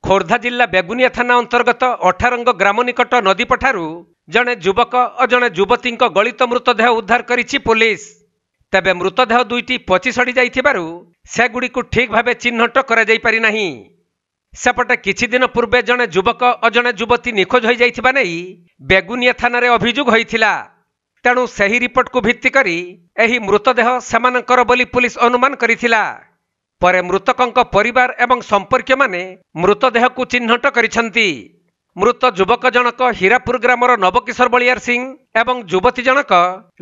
खोर्धा जिला बेगुनिया थाना अंतर्गत अठारंग ग्राम निकट नदीपठारू जड़े युवक और जड़े युवती गलित मृतदेह उद्धार करिछि पुलिस। तेबे मृतदेह दुईटी पची सड़ी जाइथिबारु सेगुड़ी को ठीक भाव चिन्हट करा जाई पारि नाही। सेपटे किछि दिन पूर्वे जड़े युवक और जड़े युवती निखोज हो जाइथिबा नै बेगुनिया थाना रे अभियोग होइथिला। तेणु सही रिपोर्ट को भित्ति करी एही मृतदेह सेमानकर बोली पुलिस अनुमान करिथिला। परे मृतकंक परिवार एवं संपर्क माने मृतदेह को चिन्हट करिसंती। मृत युवक जनक हीरापुर ग्रामर नवकिशोर बलियार सिंह एवं युवती जनक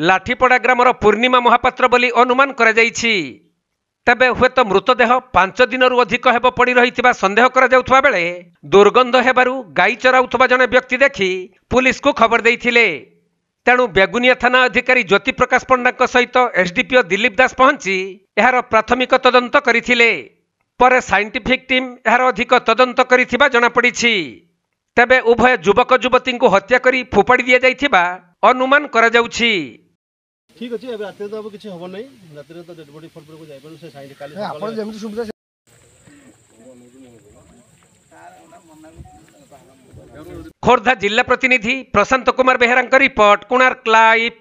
लाठीपड़ा ग्रामर पूर्णिमा महापात्र बोली अनुमान करा जाइछि। तेबे हुएत मृतदेह 5 दिनरु अधिक हेब पड़ी रहिथिबा संदेह करा जाउथबा बेले दुर्गंध हेबारु गाई चराउथबा जने व्यक्ति देखि पुलिस को खबर देइथिले। तेणु बेगुनिया थाना अधिकारी ज्योति प्रकाश पंडा सहित एसडीपीओ दिलीप दास पहुंची यार प्राथमिक तदंत करथिले। परे साइंटिफिक टीम यार अधिक तदंत करिथिबा जଣା पड़िछि। तेबे उभय युवक युवती को हत्या करी फोपाड़ी दिया जाइथिबा अनुमान करा जाउछि। ठीक अछि अब रात तो अब किछि होबो नै रात तो डेड बॉडी फॉर को जाय पर से साइड काली आपण जेमति सुविधा। खोर्धा जिला प्रतिनिधि प्रशांत कुमार बेहेरा रिपोर्ट, कोणार्क लाइव।